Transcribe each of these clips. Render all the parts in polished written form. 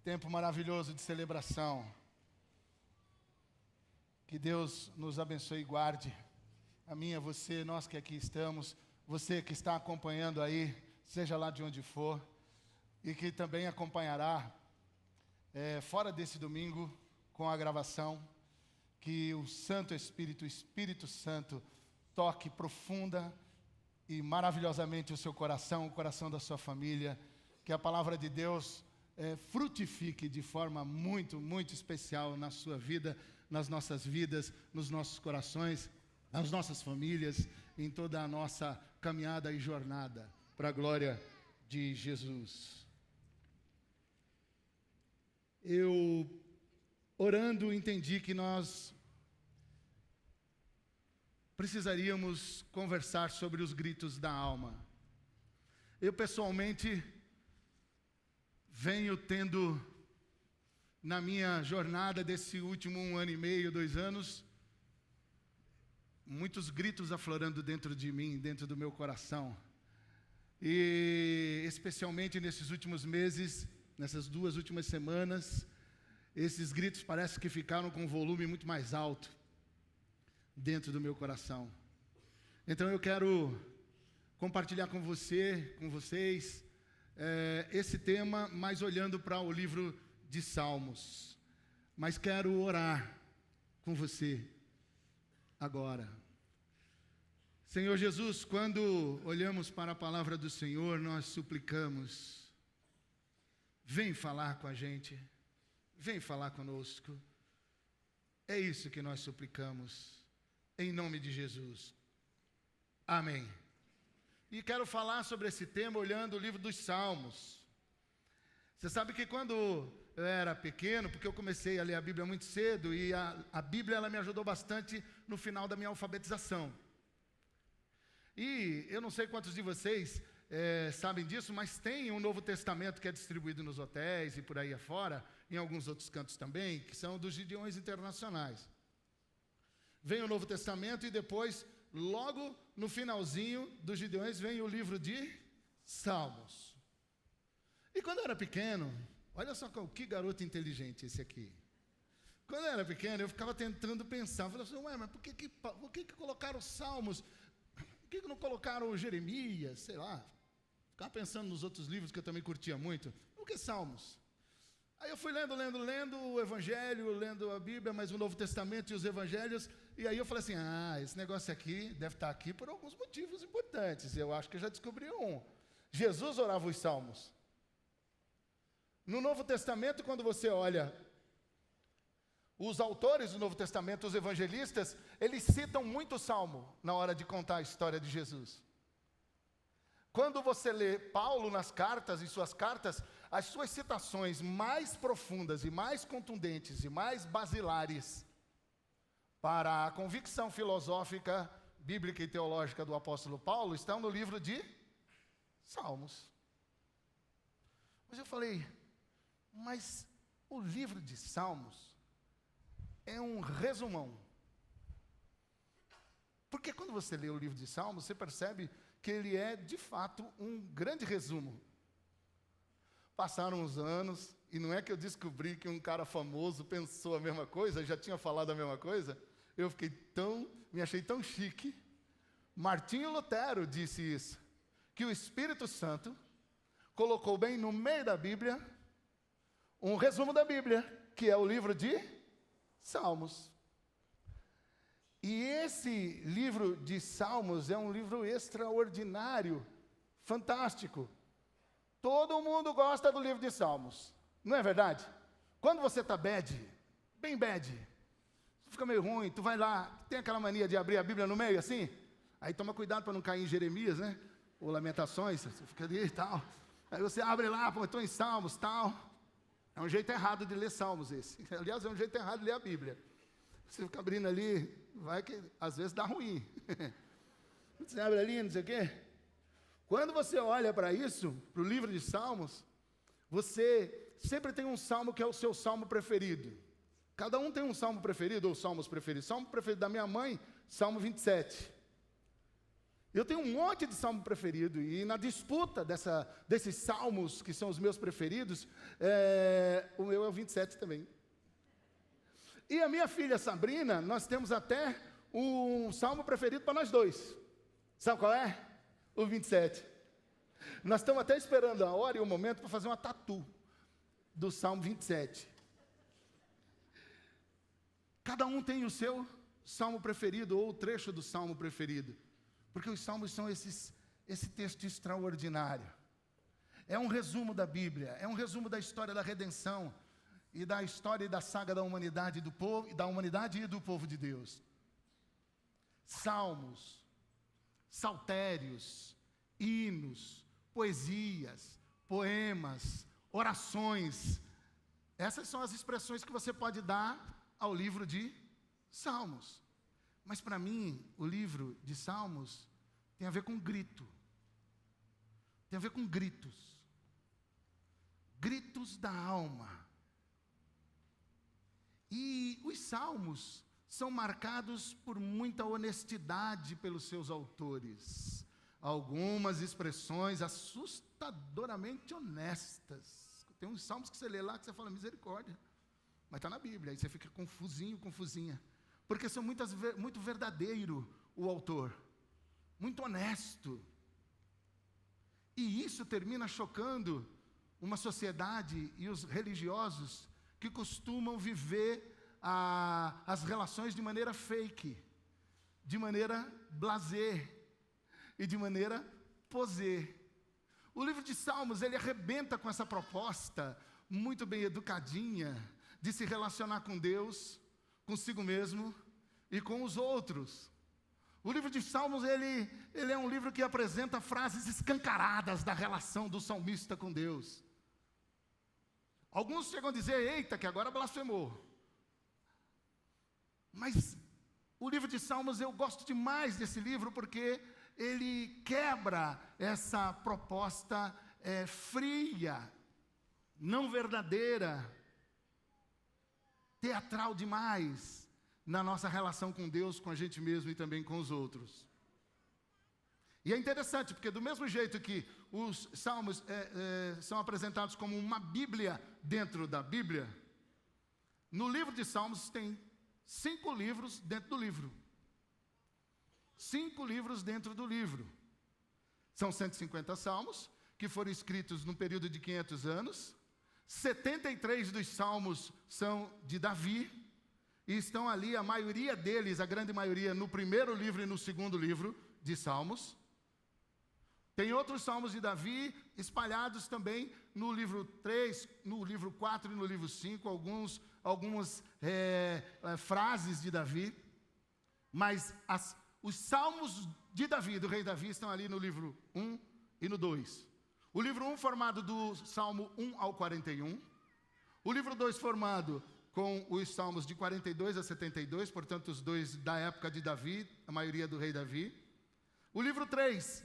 tempo maravilhoso de celebração. Que Deus nos abençoe e guarde a mim, a você, nós que aqui estamos, você que está acompanhando aí, seja lá de onde for, e que também acompanhará fora desse domingo com a gravação, que o Santo Espírito, o Espírito Santo, toque profunda e maravilhosamente o seu coração, o coração da sua família, que a palavra de Deus frutifique de forma muito, muito especial na sua vida, nas nossas vidas, nos nossos corações, nas nossas famílias, em toda a nossa caminhada e jornada, para a glória de Jesus. Eu, orando, entendi que nós precisaríamos conversar sobre os gritos da alma. Eu, pessoalmente, venho tendo, na minha jornada desse último 1 ano e meio, 2 anos, muitos gritos aflorando dentro de mim, dentro do meu coração. E, especialmente nesses últimos meses, nessas 2 últimas semanas, esses gritos parece que ficaram com um volume muito mais alto dentro do meu coração. Então eu quero compartilhar com vocês, esse tema, mas olhando para o livro de Salmos. Mas quero orar com você agora. Senhor Jesus, quando olhamos para a palavra do Senhor, nós suplicamos, vem falar com a gente, vem falar conosco. É isso que nós suplicamos, em nome de Jesus. Amém. E quero falar sobre esse tema olhando o livro dos Salmos. Você sabe que quando eu era pequeno, porque eu comecei a ler a Bíblia muito cedo, e a Bíblia ela me ajudou bastante no final da minha alfabetização. E eu não sei quantos de vocês sabem disso, mas tem um Novo Testamento que é distribuído nos hotéis e por aí afora, em alguns outros cantos também, que são dos Gideões Internacionais. Vem o Novo Testamento e depois, logo no finalzinho dos Gideões, vem o livro de Salmos. E quando eu era pequeno, olha só que garoto inteligente esse aqui. Quando eu era pequeno, eu ficava tentando pensar, eu falava assim, ué, mas por que colocaram Salmos? Por que não colocaram Jeremias, sei lá? Ficava pensando nos outros livros que eu também curtia muito. Por que Salmos? Aí eu fui lendo o Evangelho, lendo a Bíblia, mas o Novo Testamento e os Evangelhos, e aí eu falei assim, esse negócio aqui deve estar aqui por alguns motivos importantes. Eu acho que eu já descobri um. Jesus orava os Salmos. No Novo Testamento, quando você olha os autores do Novo Testamento, os evangelistas, eles citam muito o Salmo na hora de contar a história de Jesus. Quando você lê Paulo nas cartas, em suas cartas, as suas citações mais profundas e mais contundentes e mais basilares para a convicção filosófica, bíblica e teológica do apóstolo Paulo estão no livro de Salmos. Mas eu falei, mas o livro de Salmos é um resumão. Porque quando você lê o livro de Salmos, você percebe que ele é, de fato, um grande resumo. Passaram uns anos, e não é que eu descobri que um cara famoso pensou a mesma coisa, já tinha falado a mesma coisa, eu me achei tão chique. Martinho Lutero disse isso, que o Espírito Santo colocou bem no meio da Bíblia um resumo da Bíblia, que é o livro de Salmos. E esse livro de Salmos é um livro extraordinário, fantástico. Todo mundo gosta do livro de Salmos, não é verdade? Quando você está bem bad, fica meio ruim, tu vai lá, tem aquela mania de abrir a Bíblia no meio assim, aí toma cuidado para não cair em Jeremias, né? Ou Lamentações, você fica ali e tal. Aí você abre lá, pô, estou em Salmos, tal. É um jeito errado de ler Salmos esse. Aliás, é um jeito errado de ler a Bíblia. Você fica abrindo ali, vai que às vezes dá ruim. Você abre ali, não sei o quê. Quando você olha para isso, para o livro de Salmos, você sempre tem um salmo que é o seu salmo preferido. Cada um tem um salmo preferido ou salmos preferidos. Salmo preferido da minha mãe, Salmo 27. Eu tenho um monte de salmo preferido, e na disputa desses salmos, que são os meus preferidos, o meu é o 27 também. E a minha filha Sabrina, nós temos até um salmo preferido para nós dois. Sabe qual é? O 27. Nós estamos até esperando a hora e o momento para fazer uma tatu do salmo 27. Cada um tem o seu salmo preferido, ou o trecho do salmo preferido. Porque os salmos são esse texto extraordinário. É um resumo da Bíblia, é um resumo da história da redenção, e da história e da saga da humanidade e do povo de Deus. Salmos, saltérios, hinos, poesias, poemas, orações. Essas são as expressões que você pode dar ao livro de Salmos. Mas para mim, o livro de Salmos tem a ver com grito. Tem a ver com gritos. Gritos da alma. E os salmos são marcados por muita honestidade pelos seus autores. Algumas expressões assustadoramente honestas. Tem uns salmos que você lê lá que você fala, misericórdia. Mas está na Bíblia, aí você fica confusinho, confusinha. Porque são muito verdadeiro o autor. Muito honesto. E isso termina chocando uma sociedade e os religiosos que costumam viver as relações de maneira fake, de maneira blasé e de maneira posé. O livro de Salmos, ele arrebenta com essa proposta muito bem educadinha de se relacionar com Deus, consigo mesmo e com os outros. O livro de Salmos, ele é um livro que apresenta frases escancaradas da relação do salmista com Deus. Alguns chegam a dizer, eita, que agora blasfemou. Mas o livro de Salmos, eu gosto demais desse livro, porque ele quebra essa proposta fria, não verdadeira, teatral demais, na nossa relação com Deus, com a gente mesmo e também com os outros. E é interessante, porque do mesmo jeito que os salmos são apresentados como uma Bíblia dentro da Bíblia, no livro de Salmos tem 5 livros dentro do livro. 5 livros dentro do livro. São 150 salmos, que foram escritos num período de 500 anos. 73 dos salmos são de Davi, e estão ali, a maioria deles, a grande maioria, no primeiro livro e no segundo livro de Salmos. Tem outros salmos de Davi espalhados também no livro 3, no livro 4 e no livro 5, algumas frases de Davi. Mas os salmos de Davi, do rei Davi, estão ali no livro 1 e no 2. O livro 1 formado do Salmo 1 ao 41. O livro 2 formado com os salmos de 42 a 72, portanto os dois da época de Davi, a maioria do rei Davi. O livro 3,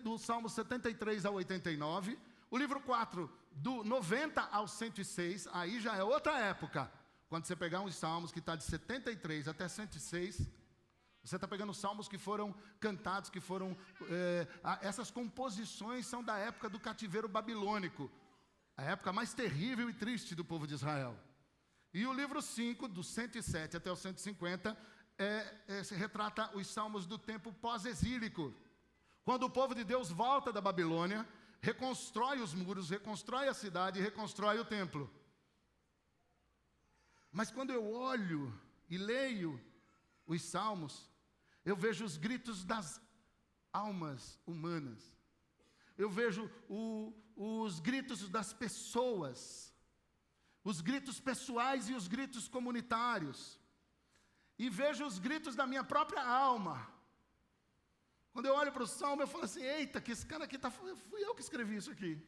do Salmo 73 ao 89. O livro 4, do 90 ao 106, aí já é outra época. Quando você pegar uns salmos que está de 73 até 106, você está pegando salmos que foram cantados, que foram... essas composições são da época do cativeiro babilônico, a época mais terrível e triste do povo de Israel. E o livro 5, do 107 até o 150, se retrata os salmos do tempo pós-exílico, quando o povo de Deus volta da Babilônia, reconstrói os muros, reconstrói a cidade, reconstrói o templo. Mas quando eu olho e leio os salmos, eu vejo os gritos das almas humanas, eu vejo os gritos das pessoas, os gritos pessoais e os gritos comunitários, e vejo os gritos da minha própria alma. Quando eu olho para o salmo, eu falo assim, eita, que esse cara aqui, fui eu que escrevi isso aqui.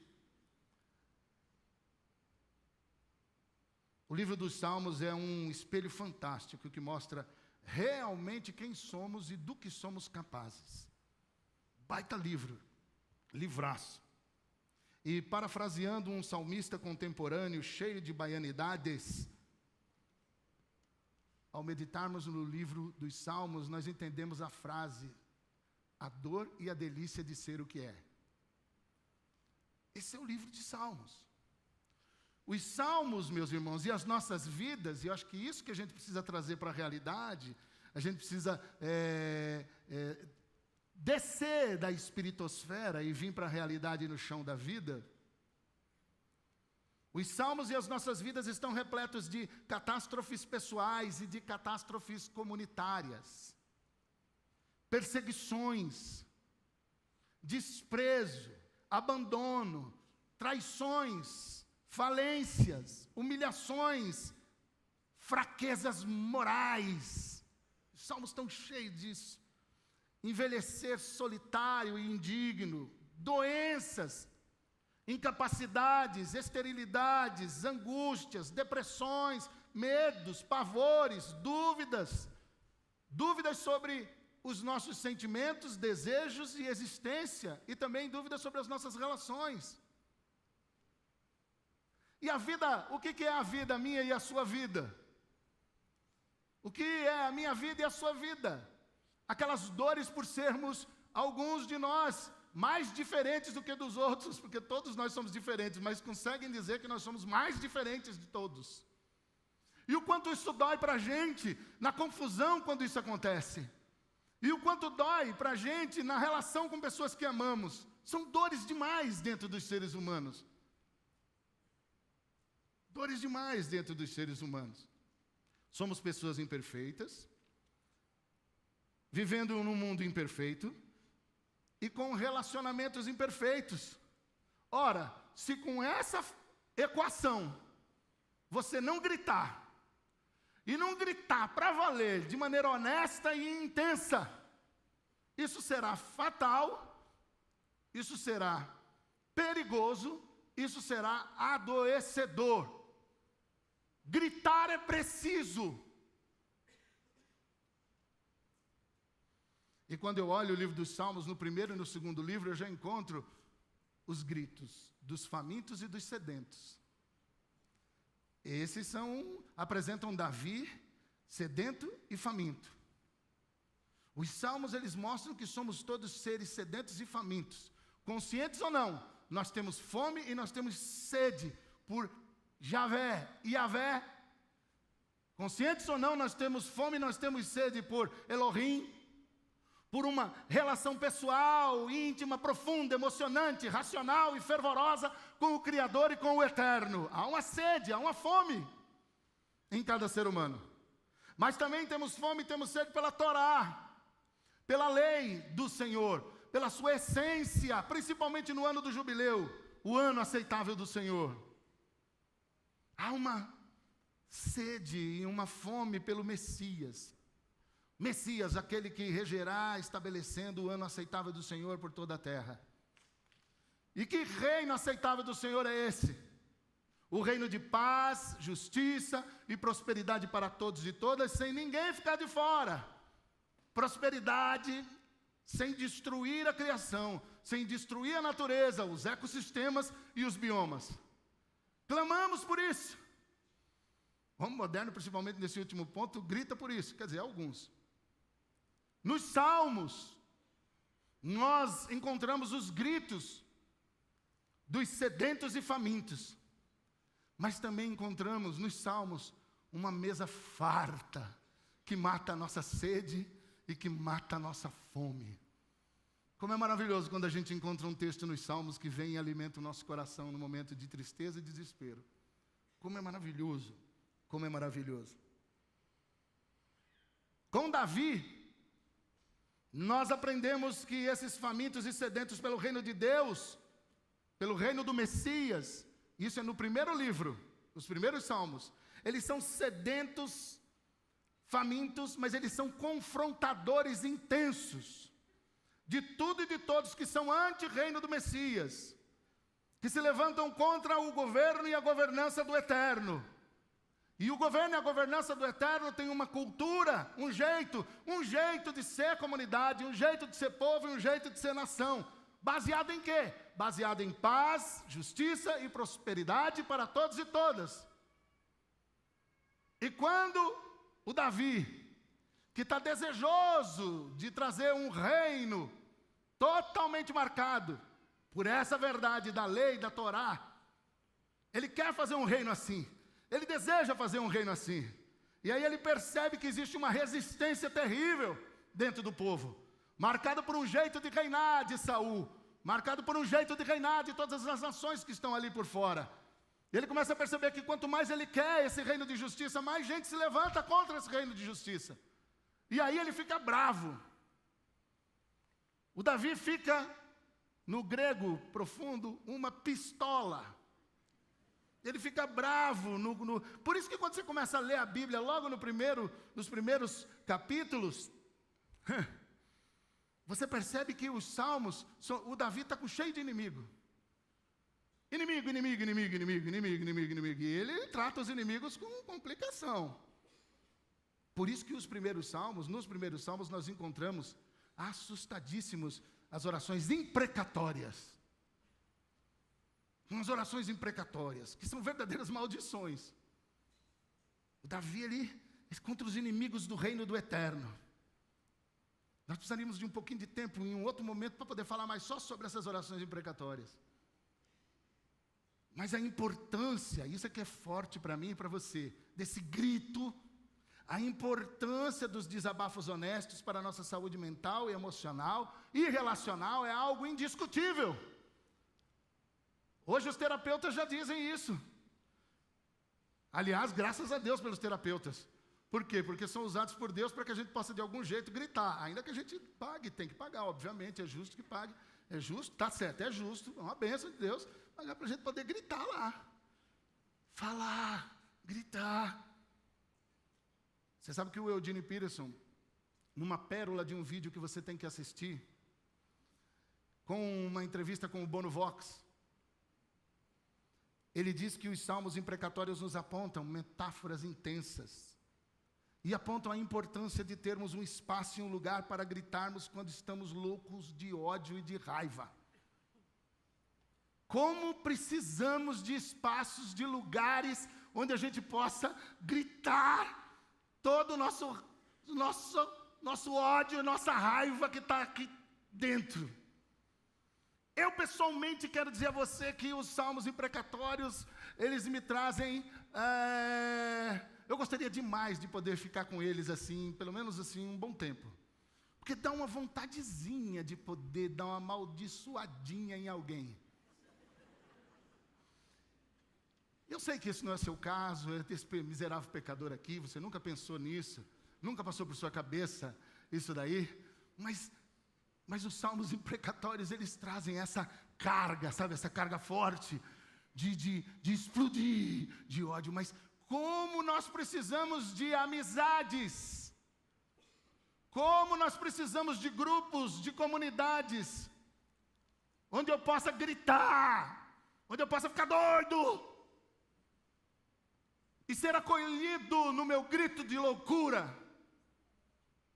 O livro dos Salmos é um espelho fantástico que mostra realmente quem somos e do que somos capazes. Baita livro, livraço. E parafraseando um salmista contemporâneo cheio de baianidades, ao meditarmos no livro dos Salmos, nós entendemos a frase a dor e a delícia de ser o que é. Esse é o livro de Salmos. Os Salmos, meus irmãos, e as nossas vidas, e eu acho que isso que a gente precisa trazer para a realidade, a gente precisa descer da espiritosfera e vir para a realidade no chão da vida. Os Salmos e as nossas vidas estão repletos de catástrofes pessoais e de catástrofes comunitárias, perseguições, desprezo, abandono, traições, falências, humilhações, fraquezas morais. Os Salmos estão cheios disso. Envelhecer solitário e indigno, doenças, incapacidades, esterilidades, angústias, depressões, medos, pavores, dúvidas sobre os nossos sentimentos, desejos e existência, e também dúvidas sobre as nossas relações. E a vida, o que é a vida, a minha e a sua vida? O que é a minha vida e a sua vida? Aquelas dores por sermos, alguns de nós, mais diferentes do que dos outros, porque todos nós somos diferentes, mas conseguem dizer que nós somos mais diferentes de todos. E o quanto isso dói para a gente, na confusão quando isso acontece. E o quanto dói para a gente na relação com pessoas que amamos. São dores demais dentro dos seres humanos. Dores demais dentro dos seres humanos. Somos pessoas imperfeitas, vivendo num mundo imperfeito, e com relacionamentos imperfeitos. Ora, se com essa equação você não gritar, e não gritar para valer de maneira honesta e intensa, isso será fatal, isso será perigoso, isso será adoecedor. Gritar é preciso. E quando eu olho o livro dos Salmos, no primeiro e no segundo livro, eu já encontro os gritos dos famintos e dos sedentos. Esses apresentam Davi, sedento e faminto. Os Salmos, eles mostram que somos todos seres sedentos e famintos. Conscientes ou não, nós temos fome e nós temos sede por Javé e Yavé. Conscientes ou não, nós temos fome e nós temos sede por Elohim, por uma relação pessoal, íntima, profunda, emocionante, racional e fervorosa com o Criador e com o Eterno. Há uma sede, há uma fome em cada ser humano. Mas também temos fome e temos sede pela Torá, pela lei do Senhor, pela sua essência, principalmente no ano do jubileu, o ano aceitável do Senhor. Há uma sede e uma fome pelo Messias. Messias, aquele que regerá, estabelecendo o ano aceitável do Senhor por toda a terra. E que reino aceitável do Senhor é esse? O reino de paz, justiça e prosperidade para todos e todas, sem ninguém ficar de fora. Prosperidade sem destruir a criação, sem destruir a natureza, os ecossistemas e os biomas. Clamamos por isso. O homem moderno, principalmente nesse último ponto, grita por isso, quer dizer, alguns. Nos Salmos, nós encontramos os gritos dos sedentos e famintos, mas também encontramos nos Salmos uma mesa farta, que mata a nossa sede e que mata a nossa fome. Como é maravilhoso quando a gente encontra um texto nos Salmos que vem e alimenta o nosso coração no momento de tristeza e desespero. Como é maravilhoso, como é maravilhoso. Com Davi, nós aprendemos que esses famintos e sedentos pelo reino de Deus, pelo reino do Messias, isso é no primeiro livro, os primeiros Salmos, eles são sedentos, famintos, mas eles são confrontadores intensos de tudo e de todos que são anti-reino do Messias, que se levantam contra o governo e a governança do Eterno. E o governo e a governança do Eterno tem uma cultura, um jeito de ser comunidade, um jeito de ser povo e um jeito de ser nação. Baseado em quê? Baseado em paz, justiça e prosperidade para todos e todas. E quando o Davi, que está desejoso de trazer um reino totalmente marcado por essa verdade da lei, da Torá. Ele quer fazer um reino assim. Ele deseja fazer um reino assim. E aí ele percebe que existe uma resistência terrível dentro do povo, marcado por um jeito de reinar de Saul, marcado por um jeito de reinar de todas as nações que estão ali por fora. E ele começa a perceber que quanto mais ele quer esse reino de justiça, mais gente se levanta contra esse reino de justiça. E aí ele fica bravo. O Davi fica, no grego profundo, uma pistola. Ele fica bravo. Por isso que quando você começa a ler a Bíblia, logo nos primeiros capítulos, você percebe que os salmos, o Davi está cheio de inimigo. Inimigo. E ele trata os inimigos com complicação. Por isso que nos primeiros salmos, nós encontramos assustadíssimos as orações imprecatórias. Umas orações imprecatórias, que são verdadeiras maldições. O Davi ali, contra os inimigos do reino do eterno. Nós precisaríamos de um pouquinho de tempo, em um outro momento, para poder falar mais só sobre essas orações imprecatórias. Mas a importância, isso é que é forte para mim e para você, desse grito, a importância dos desabafos honestos para a nossa saúde mental e emocional e relacional é algo indiscutível. Hoje os terapeutas já dizem isso. Aliás, graças a Deus pelos terapeutas. Por quê? Porque são usados por Deus para que a gente possa de algum jeito gritar. Ainda que a gente pague, tem que pagar, obviamente, é justo que pague. É justo, está certo, é justo, é uma bênção de Deus, pagar para a gente poder gritar lá. Falar, gritar. Você sabe que o Eugene Peterson, numa pérola de um vídeo que você tem que assistir, com uma entrevista com o Bono Vox, ele diz que os salmos imprecatórios nos apontam metáforas intensas e apontam a importância de termos um espaço e um lugar para gritarmos quando estamos loucos de ódio e de raiva. Como precisamos de espaços, de lugares onde a gente possa gritar todo o nosso ódio, nossa raiva que está aqui dentro. Eu pessoalmente quero dizer a você que os salmos imprecatórios, eles me trazem, eu gostaria demais de poder ficar com eles assim, pelo menos assim, um bom tempo. Porque dá uma vontadezinha de poder dar uma amaldiçoadinha em alguém. Eu sei que esse não é seu caso, esse miserável pecador aqui, você nunca pensou nisso, nunca passou por sua cabeça isso daí, mas os salmos imprecatórios, eles trazem essa carga, sabe, essa carga forte de explodir de ódio. Mas como nós precisamos de amizades, como nós precisamos de grupos, de comunidades, onde eu possa gritar, onde eu possa ficar doido, e ser acolhido no meu grito de loucura.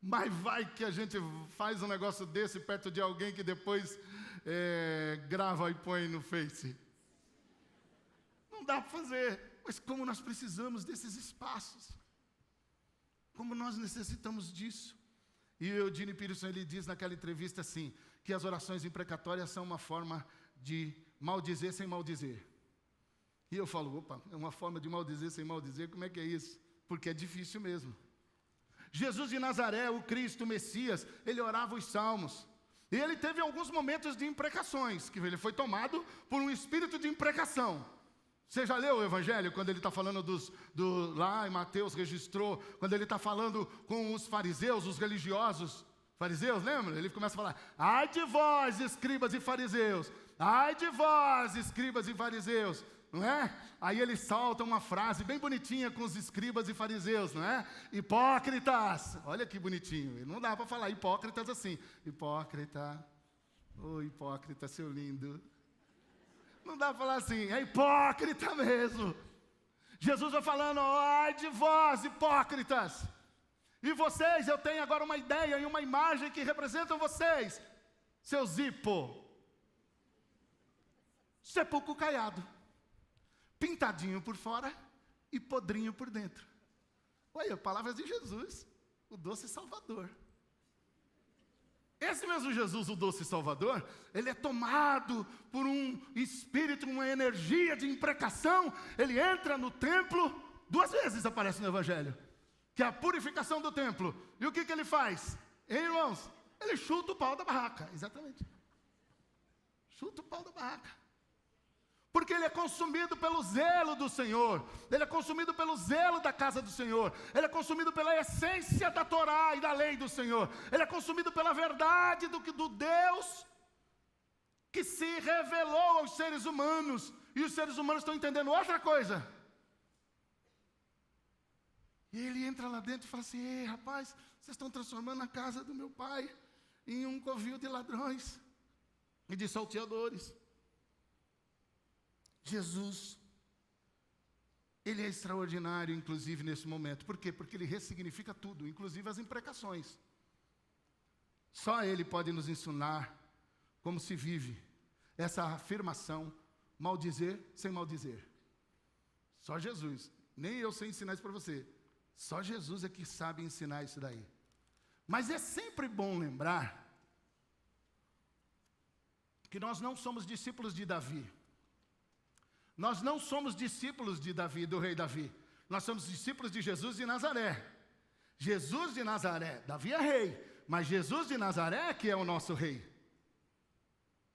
Mas vai que a gente faz um negócio desse perto de alguém que depois grava e põe no Face. Não dá para fazer. Mas como nós precisamos desses espaços. Como nós necessitamos disso. E o Eugene Peterson, ele diz naquela entrevista assim, que as orações imprecatórias são uma forma de maldizer sem maldizer. E eu falo, opa, é uma forma de maldizer sem maldizer, como é que é isso? Porque é difícil mesmo. Jesus de Nazaré, o Cristo, o Messias, ele orava os salmos. E ele teve alguns momentos de imprecações, que ele foi tomado por um espírito de imprecação. Você já leu o Evangelho, quando ele está falando lá em Mateus registrou, quando ele está falando com os fariseus, os religiosos, fariseus, lembra? Ele começa a falar, ai de vós, escribas e fariseus, ai de vós, escribas e fariseus. Não é? Aí ele solta uma frase bem bonitinha com os escribas e fariseus, não é? Hipócritas, olha que bonitinho, não dá para falar hipócritas assim, hipócrita, ô hipócrita, seu lindo, não dá para falar assim, é hipócrita mesmo. Jesus vai falando, ai de vós, hipócritas, e vocês, eu tenho agora uma ideia e uma imagem que representam vocês, seus sepulcro caiado, pintadinho por fora e podrinho por dentro. Olha, palavras de Jesus, o doce Salvador. Esse mesmo Jesus, o doce Salvador, ele é tomado por um espírito, uma energia de imprecação. Ele entra no templo, 2 vezes aparece no Evangelho, que é a purificação do templo. E o que ele faz? Irmãos, ele chuta o pau da barraca, exatamente. Chuta o pau da barraca. Porque ele é consumido pelo zelo do Senhor, ele é consumido pelo zelo da casa do Senhor, ele é consumido pela essência da Torá e da lei do Senhor, ele é consumido pela verdade do Deus que se revelou aos seres humanos, e os seres humanos estão entendendo outra coisa. E ele entra lá dentro e fala assim: ei, rapaz, vocês estão transformando a casa do meu pai em um covil de ladrões e de salteadores. Jesus, ele é extraordinário, inclusive, nesse momento. Por quê? Porque ele ressignifica tudo, inclusive as imprecações. Só ele pode nos ensinar como se vive essa afirmação, maldizer sem maldizer. Só Jesus. Nem eu sei ensinar isso para você. Só Jesus é que sabe ensinar isso daí. Mas é sempre bom lembrar que nós não somos discípulos de Davi. Nós não somos discípulos de Davi, do rei Davi. Nós somos discípulos de Jesus de Nazaré. Jesus de Nazaré, Davi é rei, mas Jesus de Nazaré que é o nosso rei.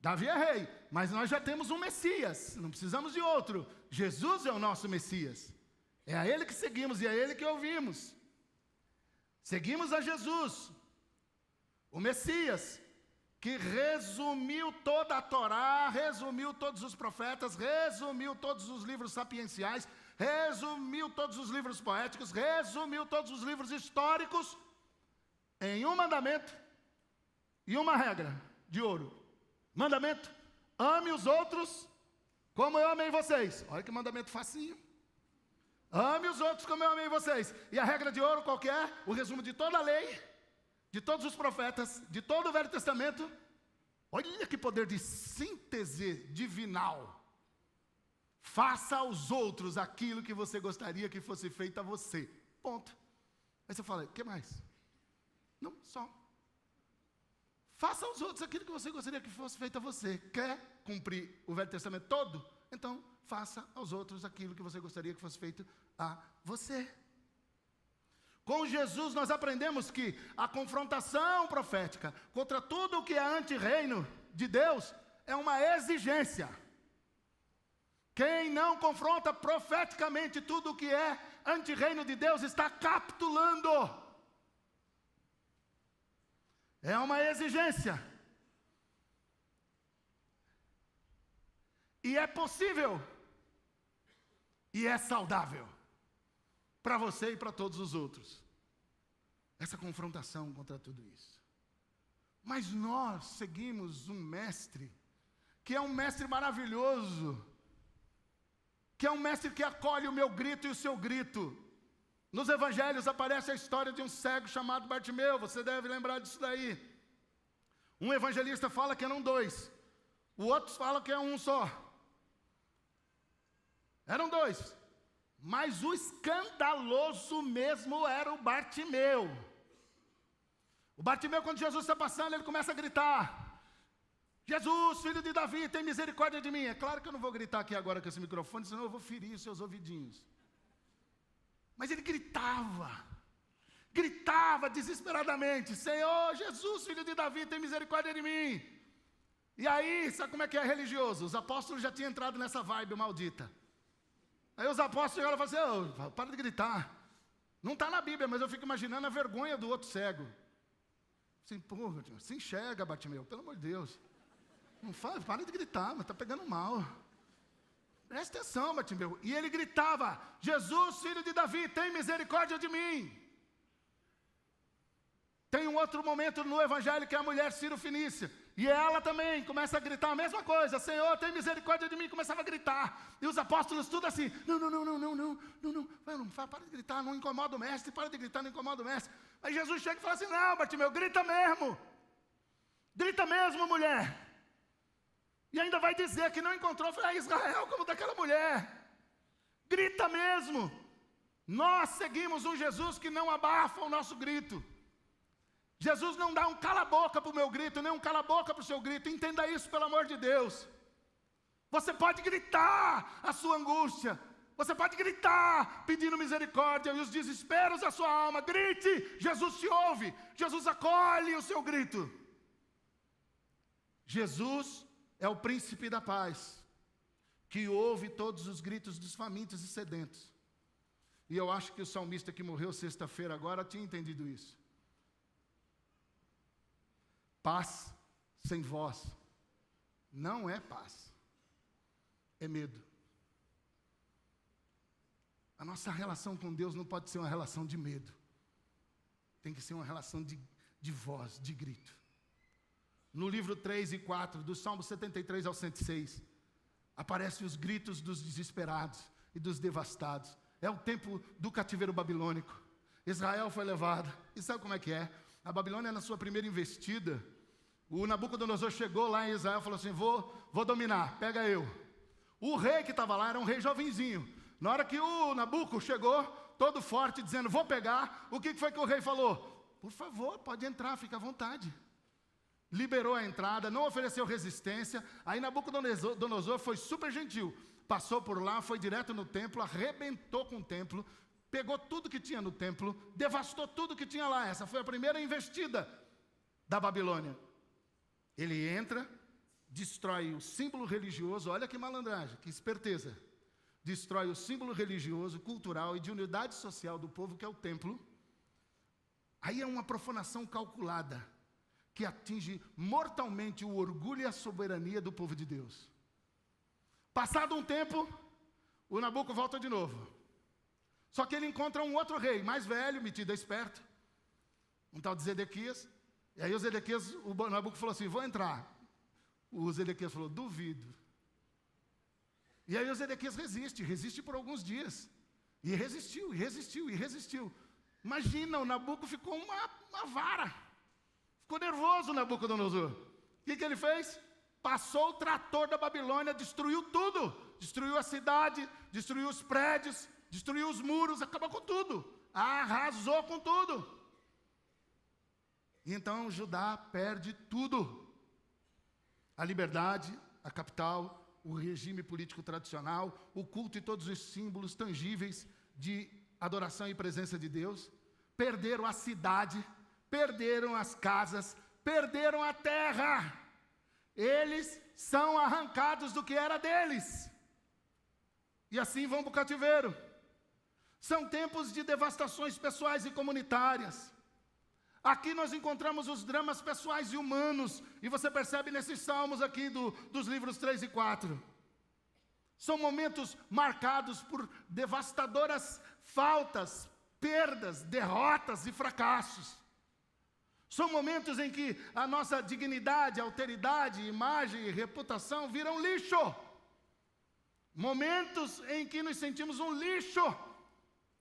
Davi é rei, mas nós já temos um Messias, não precisamos de outro. Jesus é o nosso Messias. É a ele que seguimos e é a ele que ouvimos. Seguimos a Jesus, o Messias, que resumiu toda a Torá, resumiu todos os profetas, resumiu todos os livros sapienciais, resumiu todos os livros poéticos, resumiu todos os livros históricos em um mandamento e uma regra de ouro. Mandamento: ame os outros como eu amei vocês. Olha que mandamento facinho. Ame os outros como eu amei vocês. E a regra de ouro qual que é? O resumo de toda a lei, de todos os profetas, de todo o Velho Testamento. Olha que poder de síntese divinal. Faça aos outros aquilo que você gostaria que fosse feito a você. Ponto. Aí você fala: o que mais? Não, só. Faça aos outros aquilo que você gostaria que fosse feito a você. Quer cumprir o Velho Testamento todo? Então, faça aos outros aquilo que você gostaria que fosse feito a você. Com Jesus nós aprendemos que a confrontação profética contra tudo o que é anti-reino de Deus é uma exigência. Quem não confronta profeticamente tudo o que é anti-reino de Deus está capitulando. É uma exigência. E é possível. E é saudável. Para você e para todos os outros. Essa confrontação contra tudo isso. Mas nós seguimos um mestre, que é um mestre maravilhoso, que é um mestre que acolhe o meu grito e o seu grito. Nos evangelhos aparece a história de um cego chamado Bartimeu, você deve lembrar disso daí. Um evangelista fala que eram 2, o outro fala que é um só. Eram 2. Mas o escandaloso mesmo era o Bartimeu. O Bartimeu, quando Jesus está passando, ele começa a gritar: Jesus, filho de Davi, tem misericórdia de mim. É claro que eu não vou gritar aqui agora com esse microfone, senão eu vou ferir os seus ouvidinhos. Mas ele gritava desesperadamente: Senhor, Jesus, filho de Davi, tem misericórdia de mim. E aí, sabe como é que é religioso? Os apóstolos já tinham entrado nessa vibe maldita. Aí os apóstolos chegaram e falaram assim: oh, para de gritar. Não está na Bíblia, mas eu fico imaginando a vergonha do outro cego. Assim, porra, se enxerga, Bartimeu, pelo amor de Deus. Não fala, para de gritar, mas está pegando mal. Presta atenção, Bartimeu. E ele gritava: Jesus, filho de Davi, tem misericórdia de mim. Tem um outro momento no Evangelho que é a mulher Ciro-Fenícia. E ela também começa a gritar a mesma coisa: Senhor, tem misericórdia de mim. Começava a gritar. E os apóstolos tudo assim: não, para de gritar, não incomoda o mestre, para de gritar, não incomoda o mestre. Aí Jesus chega e fala assim: não, Bartimeu, grita mesmo. Grita mesmo, mulher. E ainda vai dizer que não encontrou Israel como daquela mulher. Grita mesmo. Nós seguimos um Jesus que não abafa o nosso grito. Jesus não dá um cala-boca para o meu grito, nem um cala-boca para o seu grito. Entenda isso, pelo amor de Deus. Você pode gritar a sua angústia. Você pode gritar pedindo misericórdia e os desesperos da sua alma. Grite, Jesus te ouve. Jesus acolhe o seu grito. Jesus é o príncipe da paz, que ouve todos os gritos dos famintos e sedentos. E eu acho que o salmista que morreu sexta-feira agora tinha entendido isso. Paz sem voz não é paz, é medo. A nossa relação com Deus não pode ser uma relação de medo. Tem que ser uma relação de voz, de grito. No livro 3 e 4, do Salmo 73 ao 106, aparecem os gritos dos desesperados e dos devastados. É o tempo do cativeiro babilônico. Israel foi levado. E sabe como é que é? A Babilônia, na sua primeira investida, o Nabucodonosor chegou lá em Israel e falou assim, vou dominar, pega eu. O rei que estava lá era um rei jovenzinho. Na hora que o Nabuco chegou, todo forte, dizendo, vou pegar, o que foi que o rei falou? Por favor, pode entrar, fica à vontade. Liberou a entrada, não ofereceu resistência. Aí Nabucodonosor foi super gentil. Passou por lá, foi direto no templo, arrebentou com o templo, pegou tudo que tinha no templo, devastou tudo que tinha lá. Essa foi a primeira investida da Babilônia. Ele entra, destrói o símbolo religioso, olha que malandragem, que esperteza. Destrói o símbolo religioso, cultural e de unidade social do povo, que é o templo. Aí é uma profanação calculada, que atinge mortalmente o orgulho e a soberania do povo de Deus. Passado um tempo, o Nabuco volta de novo. Só que ele encontra um outro rei, mais velho, metido a esperto, um tal de Zedequias. E aí o Nabuco falou assim, vou entrar. O Zedequias falou, duvido. E aí o Zedequias resiste por alguns dias. E resistiu. Imagina, o Nabuco ficou uma vara. Ficou nervoso o Nabucodonosor. O que ele fez? Passou o trator da Babilônia, destruiu tudo. Destruiu a cidade, destruiu os prédios, destruiu os muros, acabou com tudo. Arrasou com tudo. E então Judá perde tudo. A liberdade, a capital, o regime político tradicional, o culto e todos os símbolos tangíveis de adoração e presença de Deus. Perderam a cidade, perderam as casas, perderam a terra. Eles são arrancados do que era deles. E assim vão para o cativeiro. São tempos de devastações pessoais e comunitárias. Aqui nós encontramos os dramas pessoais e humanos, e você percebe nesses salmos aqui dos livros 3 e 4. São momentos marcados por devastadoras faltas, perdas, derrotas e fracassos. São momentos em que a nossa dignidade, alteridade, imagem e reputação viram lixo. Momentos em que nos sentimos um lixo,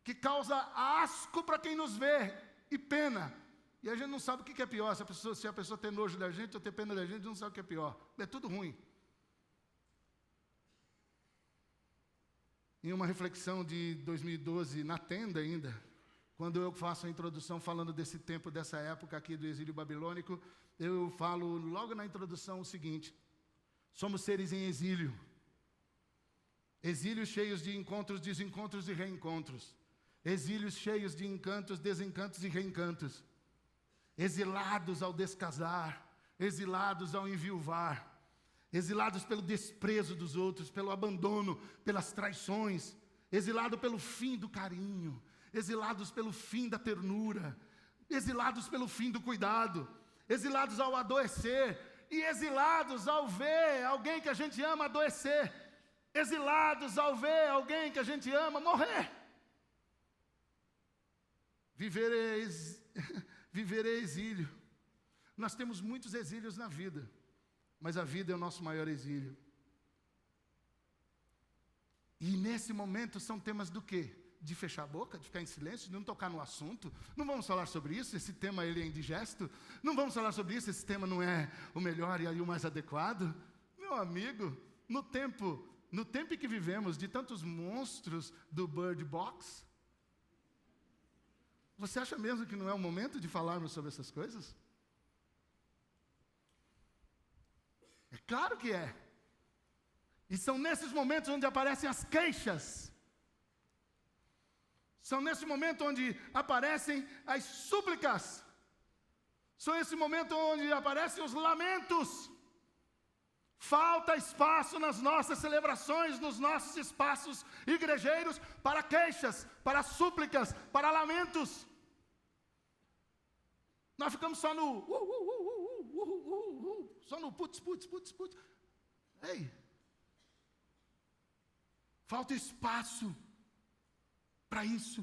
que causa asco para quem nos vê e pena. E a gente não sabe o que é pior, se a pessoa tem nojo da gente ou tem pena da gente, não sabe o que é pior. É tudo ruim. Em uma reflexão de 2012, na tenda ainda, quando eu faço a introdução falando desse tempo, dessa época aqui do exílio babilônico, eu falo logo na introdução o seguinte: somos seres em exílio. Exílios cheios de encontros, desencontros e reencontros. Exílios cheios de encantos, desencantos e reencantos. Exilados ao descasar, exilados ao enviuvar, exilados pelo desprezo dos outros, pelo abandono, pelas traições, exilados pelo fim do carinho, exilados pelo fim da ternura, exilados pelo fim do cuidado, exilados ao adoecer, e exilados ao ver alguém que a gente ama adoecer, exilados ao ver alguém que a gente ama morrer. Viver é exílio. Nós temos muitos exílios na vida, mas a vida é o nosso maior exílio. E nesse momento são temas do quê? De fechar a boca, de ficar em silêncio, de não tocar no assunto. Não vamos falar sobre isso, esse tema ele é indigesto. Não vamos falar sobre isso, esse tema não é o melhor e aí o mais adequado. Meu amigo, no tempo em que vivemos, de tantos monstros do Bird Box, Você acha mesmo que não é o momento de falarmos sobre essas coisas? É claro que é. E são nesses momentos onde aparecem as queixas. São nesse momento onde aparecem as súplicas. São nesse momento onde aparecem os lamentos. Falta espaço nas nossas celebrações, nos nossos espaços igrejeiros, para queixas, para súplicas, para lamentos. Nós ficamos só no só no putz. Ei, falta espaço para isso.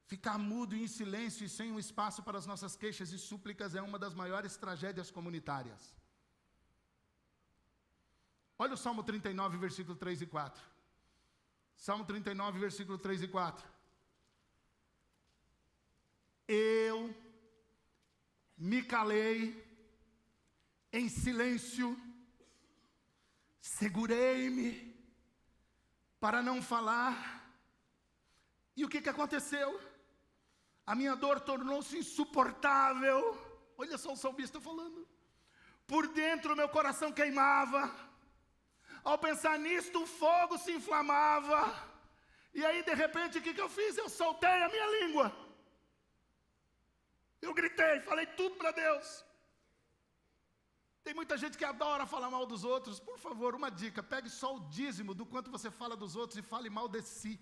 Ficar mudo e em silêncio e sem um espaço para as nossas queixas e súplicas é uma das maiores tragédias comunitárias. Olha o Salmo 39, versículo 3 e 4. Salmo 39, versículo 3 e 4. Eu me calei em silêncio, segurei-me para não falar. E o que aconteceu? A minha dor tornou-se insuportável. Olha só o salmista falando. Por dentro meu coração queimava. Ao pensar nisto, o fogo se inflamava. E aí, de repente, o que eu fiz? Eu soltei a minha língua. Eu gritei, falei tudo para Deus. Tem muita gente que adora falar mal dos outros. Por favor, uma dica: pegue só o dízimo do quanto você fala dos outros e fale mal de si.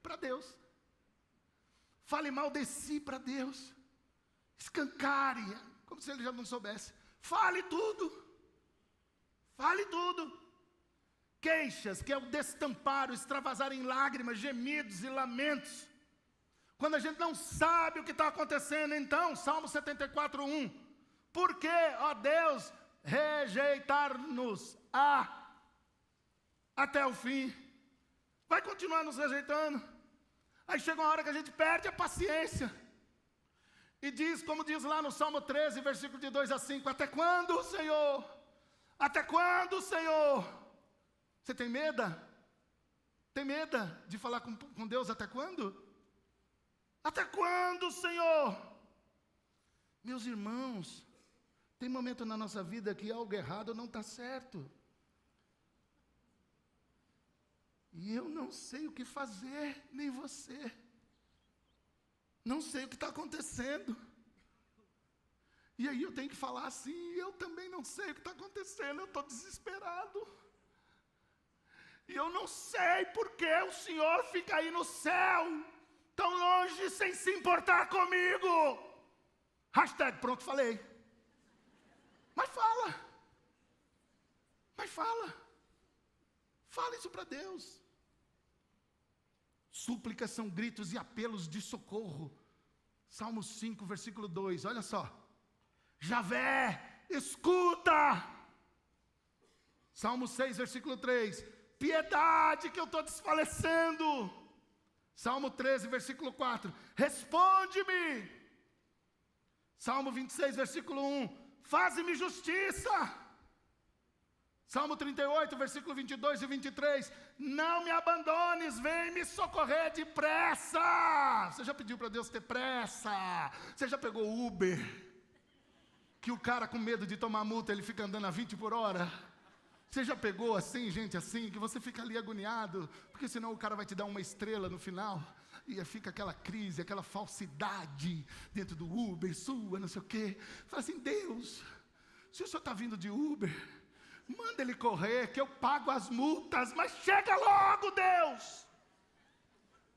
Para Deus. Fale mal de si para Deus. Escancare, como se ele já não soubesse. Fale tudo. Fale tudo. Queixas, que é o destampar, o extravasar em lágrimas, gemidos e lamentos. Quando a gente não sabe o que está acontecendo, então, Salmo 74, 1. Por que, ó Deus, rejeitar-nos até o fim? Vai continuar nos rejeitando. Aí chega uma hora que a gente perde a paciência. E diz, como diz lá no Salmo 13, versículo de 2 a 5, até quando, Senhor? Até quando, Senhor? Você tem medo? Tem medo de falar com Deus até quando? Até quando, Senhor? Meus irmãos, tem momento na nossa vida que algo errado não está certo. E eu não sei o que fazer, nem você. Não sei o que está acontecendo. E aí eu tenho que falar assim, eu também não sei o que está acontecendo, eu estou desesperado. E eu não sei porque o Senhor fica aí no céu, tão longe, sem se importar comigo. Hashtag, pronto, falei. Mas fala. Mas fala. Fala isso para Deus. Súplicas são gritos e apelos de socorro. Salmo 5, versículo 2, olha só. Javé, escuta. Salmo 6, versículo 3. Piedade que eu estou desfalecendo. Salmo 13, versículo 4. Responde-me. Salmo 26, versículo 1. Faze-me justiça. Salmo 38, versículo 22 e 23. Não me abandones, vem me socorrer depressa. Você já pediu para Deus ter pressa? Você já pegou Uber? Que o cara com medo de tomar multa, ele fica andando a 20 por hora? Você já pegou assim, gente assim, que você fica ali agoniado, porque senão o cara vai te dar uma estrela no final, e fica aquela crise, aquela falsidade dentro do Uber, sua, não sei o quê. Fala assim, Deus, se o senhor está vindo de Uber, manda ele correr, que eu pago as multas, mas chega logo, Deus!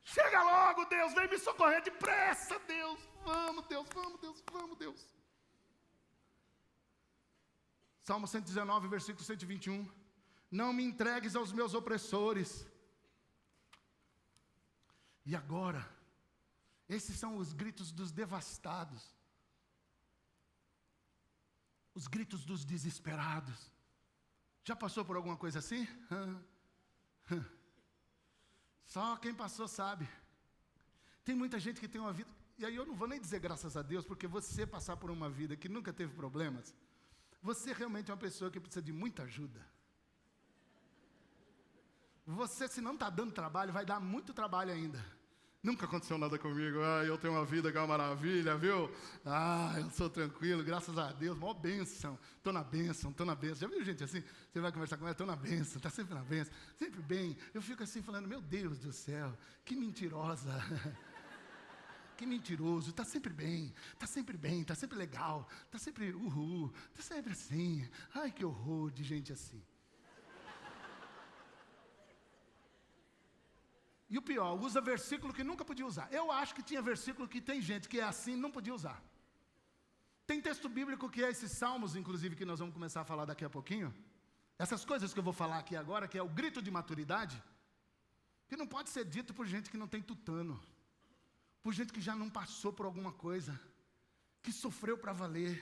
Chega logo, Deus, vem me socorrer depressa, Deus! Vamos, Deus, vamos, Deus, vamos, Deus! Salmo 119, versículo 121. Não me entregues aos meus opressores. E agora, esses são os gritos dos devastados. Os gritos dos desesperados. Já passou por alguma coisa assim? Só quem passou sabe. Tem muita gente que tem uma vida, e aí eu não vou nem dizer graças a Deus, porque você passar por uma vida que nunca teve problemas, você realmente é uma pessoa que precisa de muita ajuda. você, se não está dando trabalho, vai dar muito trabalho ainda. Nunca aconteceu nada comigo. Eu tenho uma vida que é uma maravilha, viu? Eu sou tranquilo, graças a Deus. Mó bênção. Estou na bênção. Já viu gente assim? Você vai conversar com ela, estou na bênção, está sempre na bênção. Sempre bem. Eu fico assim falando, meu Deus do céu, que mentirosa. Que mentiroso. Está sempre bem, está sempre legal. Está sempre uhul, está sempre assim. Ai, que horror de gente assim. E o pior, usa versículo que nunca podia usar. Eu acho que tinha versículo que tem gente que é assim e não podia usar. Tem texto bíblico que é esses salmos, inclusive, que nós vamos começar a falar daqui a pouquinho. Essas coisas que eu vou falar aqui agora, que é o grito de maturidade, que não pode ser dito por gente que não tem tutano, por gente que já não passou por alguma coisa, que sofreu para valer.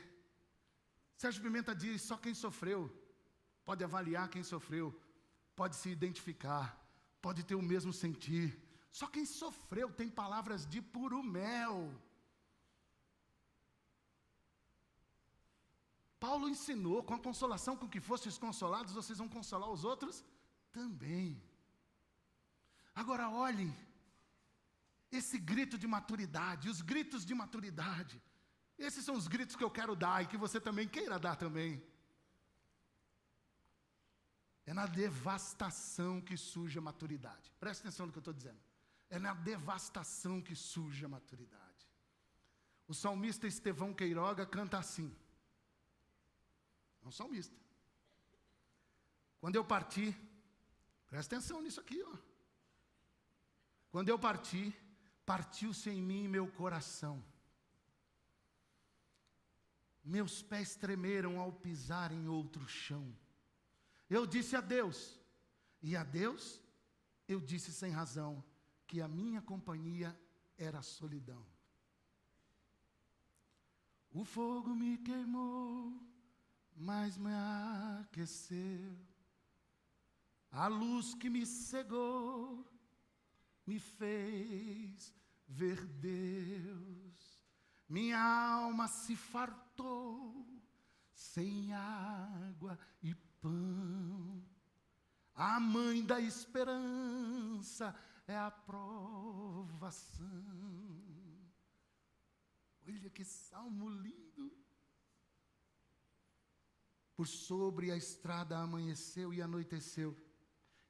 Sérgio Pimenta diz, só quem sofreu pode avaliar quem sofreu, pode se identificar, pode ter o mesmo sentir. Só quem sofreu tem palavras de puro mel. Paulo ensinou, com a consolação com que fostes consolados, vocês vão consolar os outros também. Agora olhem, esse grito de maturidade, os gritos de maturidade, esses são os gritos que eu quero dar e que você também queira dar também. É na devastação que surge a maturidade. Presta atenção no que eu estou dizendo. É na devastação que surge a maturidade. O salmista Estevão Queiroga canta assim. É um salmista. Quando eu parti, presta atenção nisso aqui, ó. Quando eu parti, partiu-se em mim meu coração. Meus pés tremeram ao pisar em outro chão. Eu disse a Deus, e a Deus eu disse sem razão, que a minha companhia era a solidão. O fogo me queimou, mas me aqueceu. A luz que me cegou, me fez ver Deus. Minha alma se fartou, sem água e pão. A mãe da esperança é a provação. Olha que salmo lindo. Por sobre a estrada amanheceu e anoiteceu,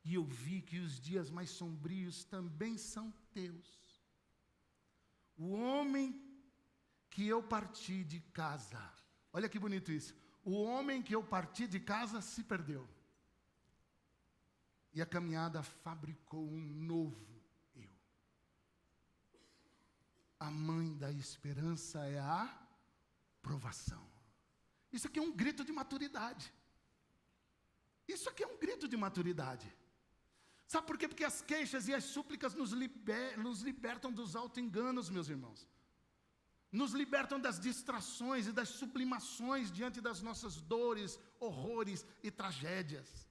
e eu vi que os dias mais sombrios também são teus. O homem que eu parti de casa, olha que bonito isso. O homem que eu parti de casa se perdeu. E a caminhada fabricou um novo eu. A mãe da esperança é a provação. Isso aqui é um grito de maturidade. Isso aqui é um grito de maturidade. Sabe por quê? Porque as queixas e as súplicas nos libertam dos auto-enganos, meus irmãos. Nos libertam das distrações e das sublimações diante das nossas dores, horrores e tragédias.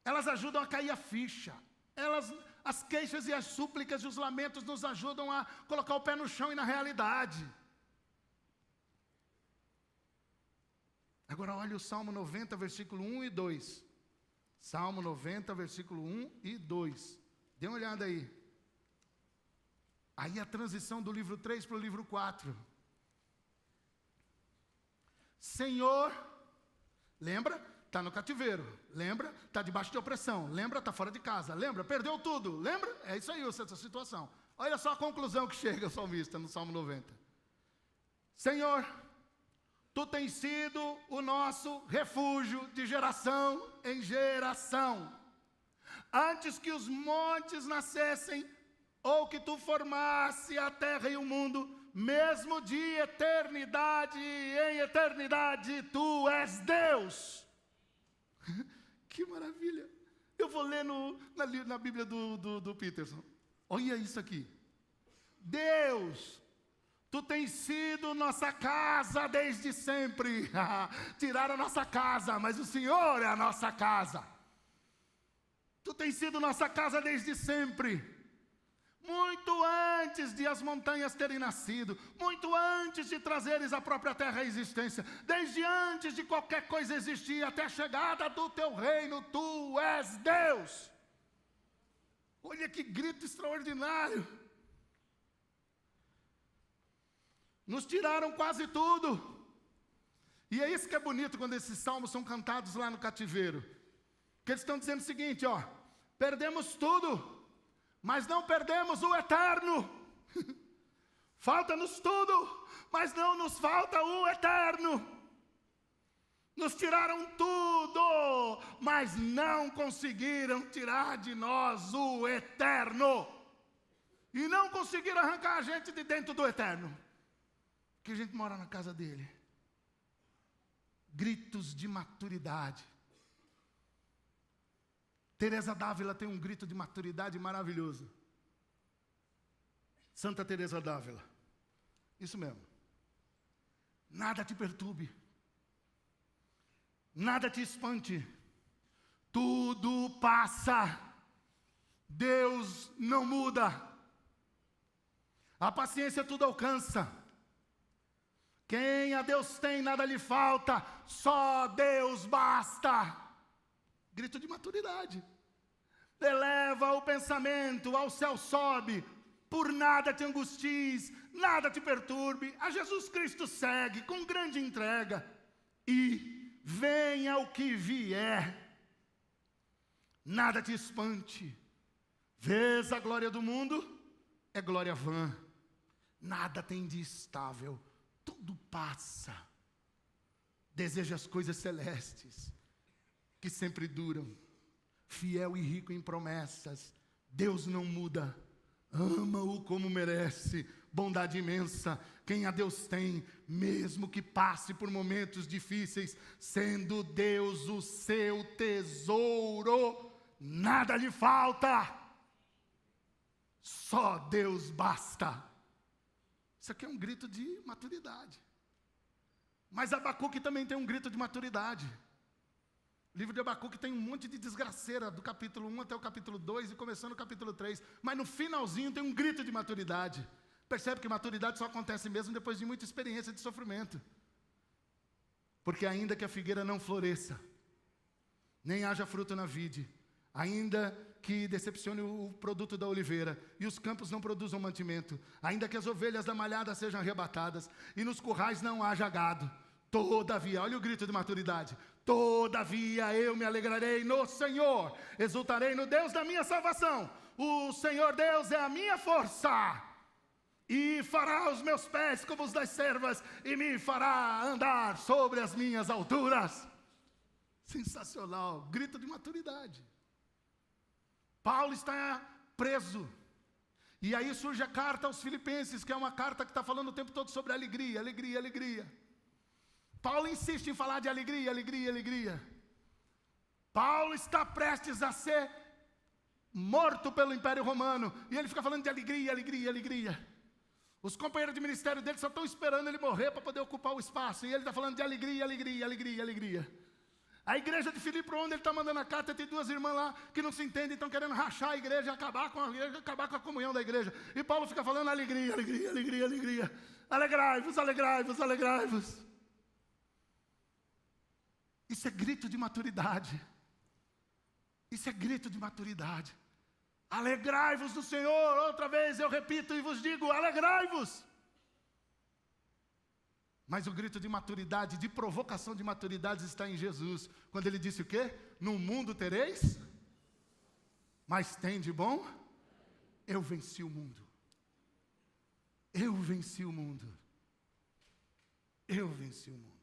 Elas ajudam a cair a ficha. As queixas e as súplicas e os lamentos nos ajudam a colocar o pé no chão e na realidade. Agora olha o Salmo 90, versículo 1 e 2. Salmo 90, versículo 1 e 2. Dê uma olhada aí. Aí a transição do livro 3 para o livro 4. Senhor, lembra? Está no cativeiro. Lembra? Está debaixo de opressão. Lembra? Está fora de casa. Lembra? Perdeu tudo. Lembra? É isso aí, essa situação. Olha só a conclusão que chega o salmista no Salmo 90. Senhor, Tu tens sido o nosso refúgio de geração em geração. Antes que os montes nascessem, ou que Tu formasse a terra e o mundo, mesmo de eternidade em eternidade, Tu és Deus. Que maravilha. Eu vou ler na Bíblia do Peterson. Olha isso aqui. Deus, Tu tens sido nossa casa desde sempre. Tiraram a nossa casa, mas o Senhor é a nossa casa. Tu tens sido nossa casa desde sempre. muito antes de as montanhas terem nascido, muito antes de trazeres a própria terra à existência, desde antes de qualquer coisa existir, até a chegada do teu reino, tu és Deus. Olha que grito extraordinário. Nos tiraram quase tudo. E é isso que é bonito quando esses salmos são cantados lá no cativeiro. Que eles estão dizendo o seguinte, ó: perdemos tudo, mas não perdemos o eterno. Falta-nos tudo, mas não nos falta o eterno. Nos tiraram tudo, mas não conseguiram tirar de nós o eterno. E não conseguiram arrancar a gente de dentro do eterno, que a gente mora na casa dele. Gritos de maturidade. Teresa d'Ávila tem um grito de maturidade maravilhoso. Santa Teresa d'Ávila. Isso mesmo. Nada te perturbe. Nada te espante. Tudo passa. Deus não muda. A paciência tudo alcança. Quem a Deus tem, nada lhe falta. Só Deus basta. Grito de maturidade. Eleva o pensamento, ao céu sobe, por nada te angusties, nada te perturbe, a Jesus Cristo segue com grande entrega, e venha o que vier, nada te espante, vês a glória do mundo, é glória vã, nada tem de estável, tudo passa, deseja as coisas celestes, que sempre duram, fiel e rico em promessas, Deus não muda, ama-o como merece, bondade imensa, quem a Deus tem, mesmo que passe por momentos difíceis, sendo Deus o seu tesouro, nada lhe falta, só Deus basta. Isso aqui é um grito de maturidade, mas Abacuque também tem um grito de maturidade. O livro de Abacuque tem um monte de desgraceira, do capítulo 1 até o capítulo 2 e começando o capítulo 3. Mas no finalzinho tem um grito de maturidade. Percebe que maturidade só acontece mesmo depois de muita experiência de sofrimento. Porque ainda que a figueira não floresça, nem haja fruto na vide, ainda que decepcione o produto da oliveira, e os campos não produzam mantimento, ainda que as ovelhas da malhada sejam arrebatadas, e nos currais não haja gado, todavia, olha o grito de maturidade, todavia eu me alegrarei no Senhor, exultarei no Deus da minha salvação, o Senhor Deus é a minha força, e fará os meus pés como os das servas, e me fará andar sobre as minhas alturas. Sensacional, grito de maturidade. Paulo está preso, e aí surge a carta aos Filipenses, que é uma carta que está falando o tempo todo sobre alegria, alegria, alegria. Paulo insiste em falar de alegria, alegria, alegria. Paulo está prestes a ser morto pelo Império Romano, e ele fica falando de alegria, alegria, alegria. Os companheiros de ministério dele só estão esperando ele morrer para poder ocupar o espaço, e ele está falando de alegria, alegria, alegria, alegria. A igreja de Filipe, onde ele está mandando a carta, tem duas irmãs lá que não se entendem, estão querendo rachar a igreja, acabar com a igreja, acabar com a comunhão da igreja. E Paulo fica falando alegria, alegria, alegria, alegria. Alegrai-vos, alegrai-vos, alegrai-vos. Isso é grito de maturidade. Isso é grito de maturidade. Alegrai-vos no Senhor. Outra vez eu repito e vos digo, alegrai-vos. Mas o grito de maturidade, de provocação de maturidade está em Jesus. Quando ele disse o quê? No mundo tereis, mas tem de bom? Eu venci o mundo. Eu venci o mundo. Eu venci o mundo.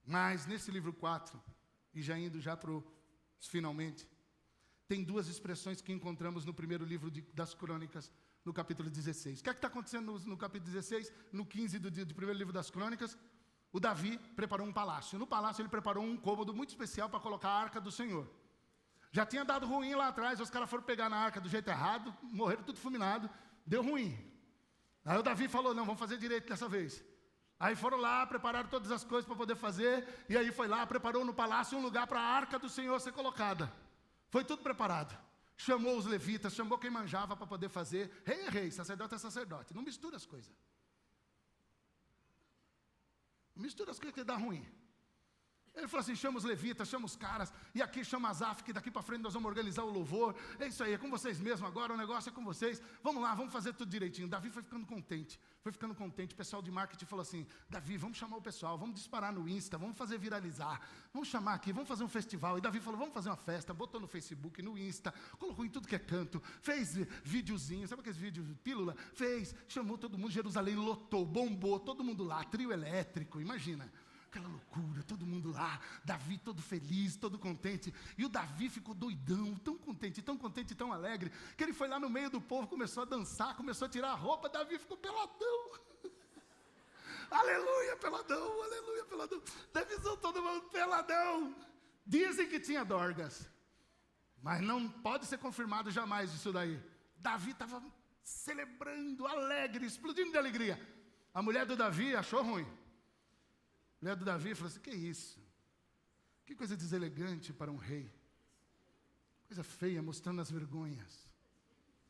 Mas nesse livro 4, e já indo já para os finalmente, tem duas expressões que encontramos no primeiro livro das Crônicas, no capítulo 16. O que é que está acontecendo no capítulo 16? No 15 do primeiro livro das Crônicas, o Davi preparou um palácio. No palácio ele preparou um cômodo muito especial para colocar a arca do Senhor. Já tinha dado ruim lá atrás, os caras foram pegar na arca do jeito errado, morreram tudo fulminado, deu ruim. Aí o Davi falou, não, vamos fazer direito dessa vez. Aí foram lá, prepararam todas as coisas para poder fazer, e aí foi lá, preparou no palácio um lugar para a arca do Senhor ser colocada. Foi tudo preparado. chamou os levitas, chamou quem manjava para poder fazer. Rei é rei, sacerdote é sacerdote. Não mistura as coisas. Não mistura as coisas que dá ruim. Ele falou assim, chama os levitas, chama os caras, e aqui chama Asaf, que daqui para frente nós vamos organizar o louvor. É isso aí, é com vocês mesmo agora, o negócio é com vocês. Vamos lá, vamos fazer tudo direitinho. Davi foi ficando contente. O pessoal de marketing falou assim, Davi, vamos chamar o pessoal, vamos disparar no Insta, vamos fazer viralizar, vamos chamar aqui, vamos fazer um festival. E Davi falou, vamos fazer uma festa, botou no Facebook, no Insta, colocou em tudo que é canto, fez videozinho, sabe aqueles vídeos, pílula? Fez, chamou todo mundo, Jerusalém lotou, bombou, todo mundo lá, trio elétrico, imagina. Aquela loucura, todo mundo lá, Davi todo feliz, todo contente, e o Davi ficou doidão, tão contente, tão alegre, que ele foi lá no meio do povo, começou a dançar, começou a tirar a roupa, Davi ficou peladão, aleluia, peladão, Davizão todo mundo peladão, dizem que tinha dorgas, mas não pode ser confirmado jamais isso daí. Davi estava celebrando, alegre, explodindo de alegria, a mulher do Davi achou ruim. A mulher do Davi falou assim, que isso? Que coisa deselegante para um rei. Coisa feia, mostrando as vergonhas.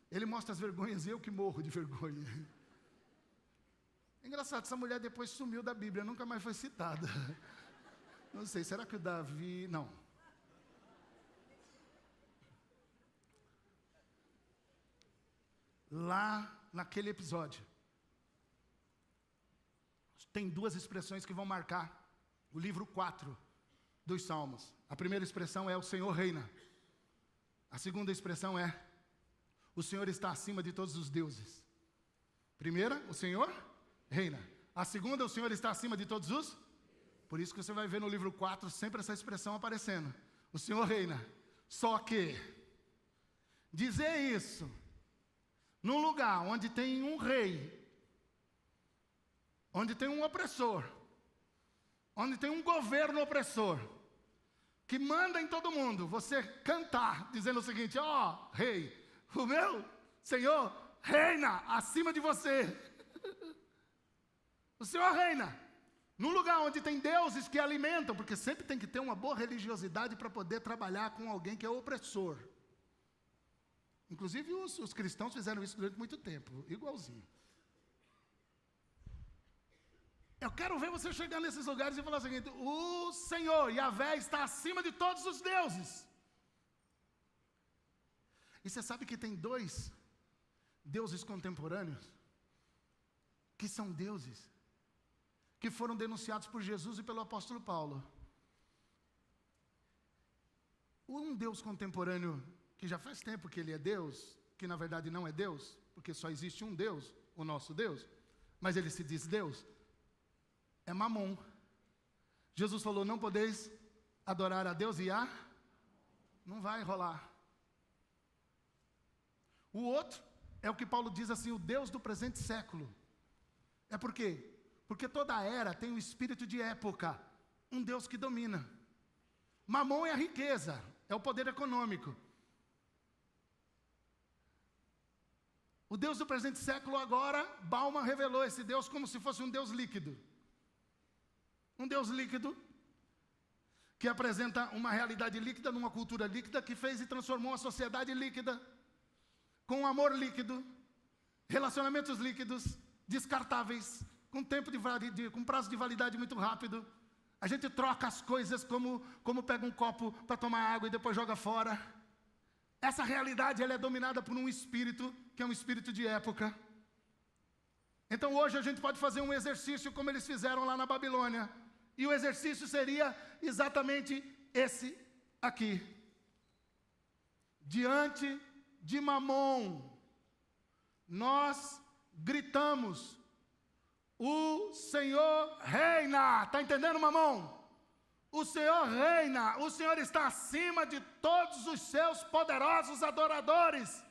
Ele mostra as vergonhas e eu que morro de vergonha. É engraçado, essa mulher depois sumiu da Bíblia, nunca mais foi citada. Não sei, será que o Davi... Não. Lá naquele episódio, tem duas expressões que vão marcar o livro 4 dos Salmos. A primeira expressão é o Senhor reina. A segunda expressão é o Senhor está acima de todos os deuses. Primeira, o Senhor reina. A segunda, o Senhor está acima de todos os... Por isso que você vai ver no livro 4 sempre essa expressão aparecendo. O Senhor reina. Só que dizer isso num lugar onde tem um rei, onde tem um opressor, onde tem um governo opressor, que manda em todo mundo, você cantar, dizendo o seguinte, ó, rei, o meu Senhor reina acima de você. O Senhor reina. Num lugar onde tem deuses que alimentam, porque sempre tem que ter uma boa religiosidade para poder trabalhar com alguém que é opressor. Inclusive os cristãos fizeram isso durante muito tempo, igualzinho. Eu quero ver você chegar nesses lugares e falar o seguinte, o Senhor, Yahvé, está acima de todos os deuses. E você sabe que tem dois deuses contemporâneos, que são deuses, que foram denunciados por Jesus e pelo apóstolo Paulo. Um Deus contemporâneo, que já faz tempo que ele é Deus, que na verdade não é Deus, porque só existe um Deus, o nosso Deus, mas ele se diz Deus, é Mamon. Jesus falou, não podeis adorar a Deus e não vai rolar. O outro é o que Paulo diz assim, o Deus do presente século. É por quê? Porque toda era tem um espírito de época, um Deus que domina. Mamon é a riqueza, é o poder econômico. O Deus do presente século agora, Bauman revelou esse Deus como se fosse um Deus líquido. Um Deus líquido, que apresenta uma realidade líquida, numa cultura líquida, que fez e transformou a sociedade líquida, com um amor líquido, relacionamentos líquidos, descartáveis, com com prazo de validade muito rápido. A gente troca as coisas como pega um copo para tomar água e depois joga fora. Essa realidade ela é dominada por um espírito, que é um espírito de época. Então hoje a gente pode fazer um exercício como eles fizeram lá na Babilônia. E o exercício seria exatamente esse aqui. Diante de Mamon, nós gritamos, o Senhor reina. Está entendendo, Mamon? O Senhor reina, o Senhor está acima de todos os seus poderosos adoradores.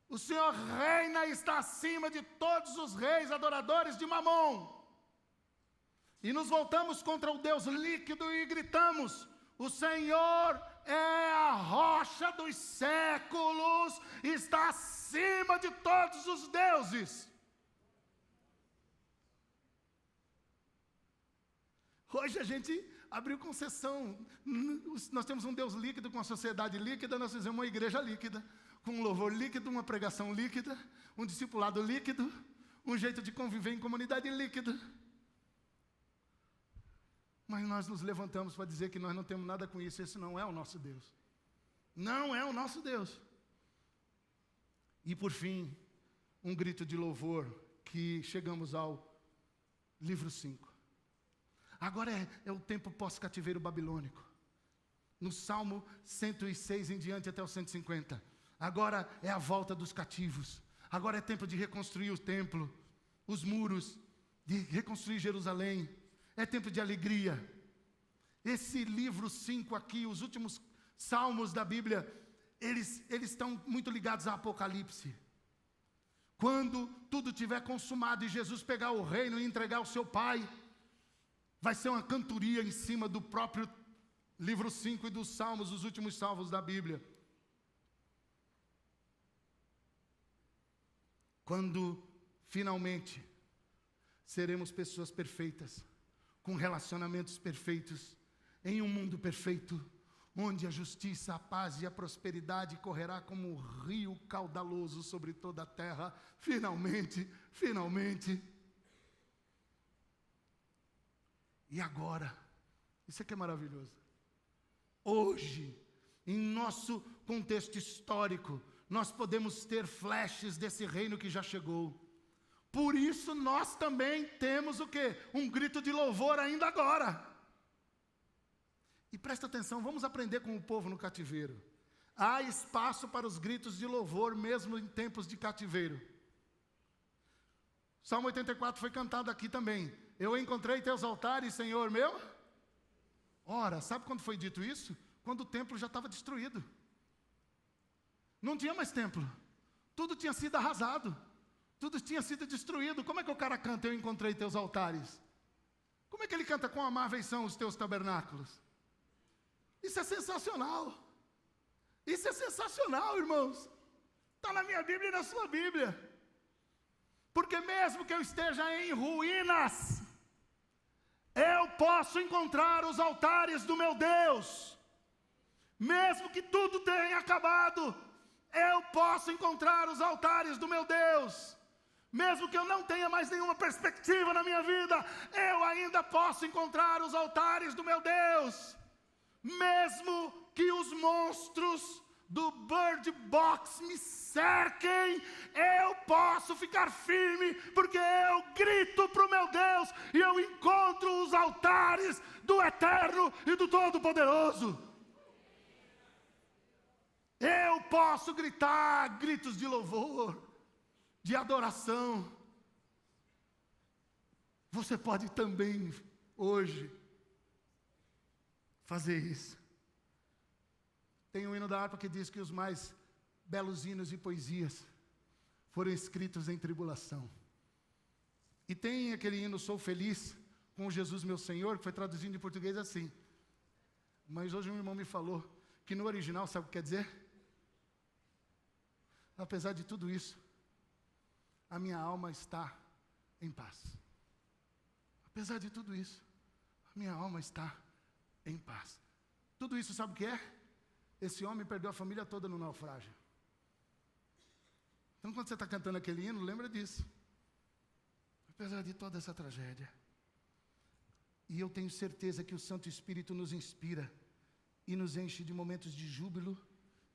O Senhor reina e está acima de todos os reis adoradores de Mamon. E nos voltamos contra o Deus líquido e gritamos, o Senhor é a rocha dos séculos, está acima de todos os deuses. Hoje a gente abriu concessão. Nós temos um Deus líquido, com uma sociedade líquida, nós fizemos uma igreja líquida, com um louvor líquido, uma pregação líquida, um discipulado líquido, um jeito de conviver em comunidade líquida. Mas nós nos levantamos para dizer que nós não temos nada com isso, esse não é o nosso Deus. Não é o nosso Deus. E por fim, um grito de louvor, que chegamos ao livro 5. Agora é o tempo pós-cativeiro babilônico. No Salmo 106 em diante até o 150. Agora é a volta dos cativos. Agora é tempo de reconstruir o templo, os muros, de reconstruir Jerusalém. É tempo de alegria. Esse livro 5 aqui, os últimos salmos da Bíblia, eles estão muito ligados ao Apocalipse. Quando tudo estiver consumado e Jesus pegar o reino e entregar ao seu Pai, vai ser uma cantoria em cima do próprio livro 5 e dos salmos, os últimos salmos da Bíblia. Quando finalmente seremos pessoas perfeitas, com relacionamentos perfeitos, em um mundo perfeito, onde a justiça, a paz e a prosperidade correrá como um rio caudaloso sobre toda a terra. Finalmente, finalmente. E agora, isso aqui é maravilhoso. Hoje, em nosso contexto histórico, nós podemos ter flashes desse reino que já chegou. Por isso nós também temos o quê? Um grito de louvor ainda agora. E presta atenção, vamos aprender com o povo no cativeiro. Há espaço para os gritos de louvor, mesmo em tempos de cativeiro. Salmo 84 foi cantado aqui também. Eu encontrei teus altares, Senhor meu. Ora, sabe quando foi dito isso? Quando o templo já estava destruído. Não tinha mais templo. Tudo tinha sido arrasado. Tudo tinha sido destruído. Como é que o cara canta, eu encontrei teus altares? Como é que ele canta, quão amáveis são os teus tabernáculos? Isso é sensacional. Isso é sensacional, irmãos. Está na minha Bíblia e na sua Bíblia. Porque mesmo que eu esteja em ruínas, eu posso encontrar os altares do meu Deus. Mesmo que tudo tenha acabado, eu posso encontrar os altares do meu Deus. Mesmo que eu não tenha mais nenhuma perspectiva na minha vida, eu ainda posso encontrar os altares do meu Deus. Mesmo que os monstros do Bird Box me cerquem, eu posso ficar firme, porque eu grito para o meu Deus, e eu encontro os altares do Eterno e do Todo-Poderoso. Eu posso gritar gritos de louvor, de adoração. Você pode também, hoje, fazer isso. Tem um hino da harpa que diz que os mais belos hinos e poesias foram escritos em tribulação. E tem aquele hino Sou Feliz, com Jesus meu Senhor, que foi traduzido em português assim. Mas hoje um irmão me falou que no original, sabe o que quer dizer? Apesar de tudo isso, a minha alma está em paz. Apesar de tudo isso, a minha alma está em paz. Tudo isso sabe o que é? Esse homem perdeu a família toda no naufrágio. Então quando você está cantando aquele hino, lembra disso. Apesar de toda essa tragédia. E eu tenho certeza que o Santo Espírito nos inspira e nos enche de momentos de júbilo,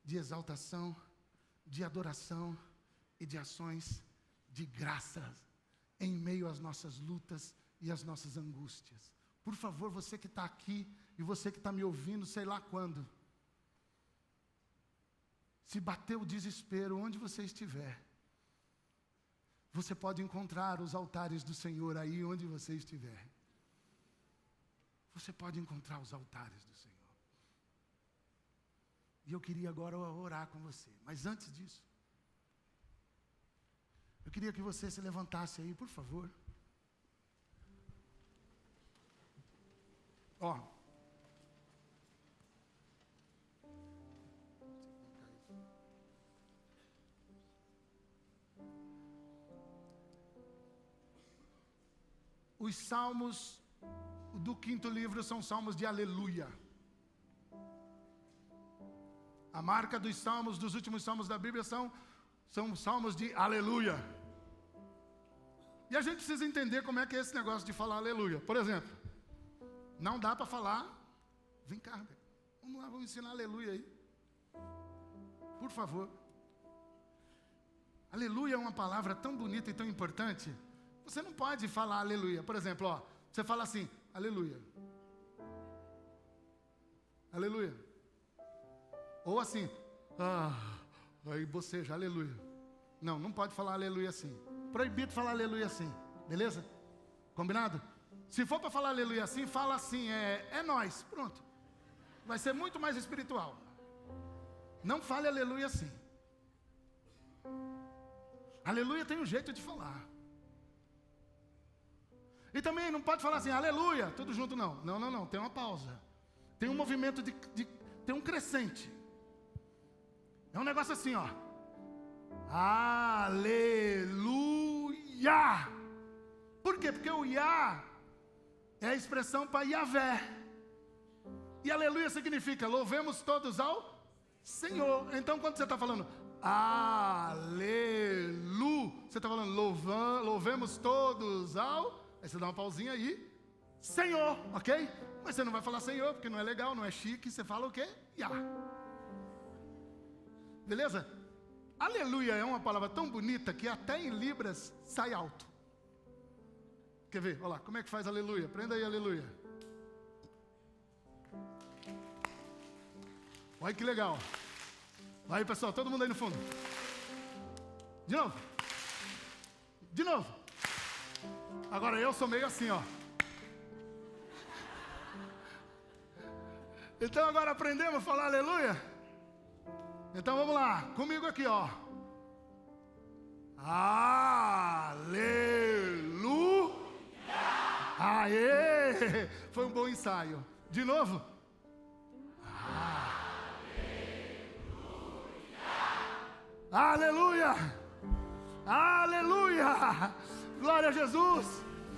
de exaltação, de adoração e de ações de graças em meio às nossas lutas e às nossas angústias. Por favor, você que está aqui e você que está me ouvindo, sei lá quando, se bater o desespero onde você estiver, você pode encontrar os altares do Senhor aí onde você estiver. Você pode encontrar os altares do Senhor. E eu queria agora orar com você. Mas antes disso, eu queria que você se levantasse aí, por favor. Ó. Os salmos do 5º livro são salmos de aleluia. A marca dos salmos, dos últimos salmos da Bíblia são salmos de aleluia. E a gente precisa entender como é que é esse negócio de falar aleluia. Por exemplo, não dá para falar, vem cá, vamos lá, vamos ensinar aleluia aí. Por favor. Aleluia é uma palavra tão bonita e tão importante. Você não pode falar aleluia. Por exemplo, ó, você fala assim, aleluia. Aleluia. Ou assim, aí boceja, aleluia. Não, não pode falar aleluia assim. Proibido falar aleluia assim, beleza? Combinado? Se for para falar aleluia assim, fala assim, é nós, pronto. Vai ser muito mais espiritual. Não fale aleluia assim. Aleluia tem um jeito de falar. E também não pode falar assim, aleluia, tudo junto não. Não, tem uma pausa. Tem um movimento tem um crescente. É um negócio assim, ó. Aleluia. Por quê? Porque o Iá é a expressão para Yahvé. E aleluia significa louvemos todos ao Senhor. Então quando você está falando aleluia, você está falando louvemos todos ao... Aí você dá uma pausinha aí, Senhor, ok? Mas você não vai falar Senhor, porque não é legal, não é chique. Você fala o quê? Yah. Beleza? Aleluia é uma palavra tão bonita que até em Libras sai alto. Quer ver? Olha lá, como é que faz aleluia? Prenda aí aleluia. Olha que legal. Vai aí, pessoal, todo mundo aí no fundo. De novo. De novo. Agora eu sou meio assim, ó. Então agora aprendemos a falar aleluia? Então vamos lá, comigo aqui, ó. Aleluia! Aê! Foi um bom ensaio. De novo. Aleluia! Aleluia! Glória a Jesus!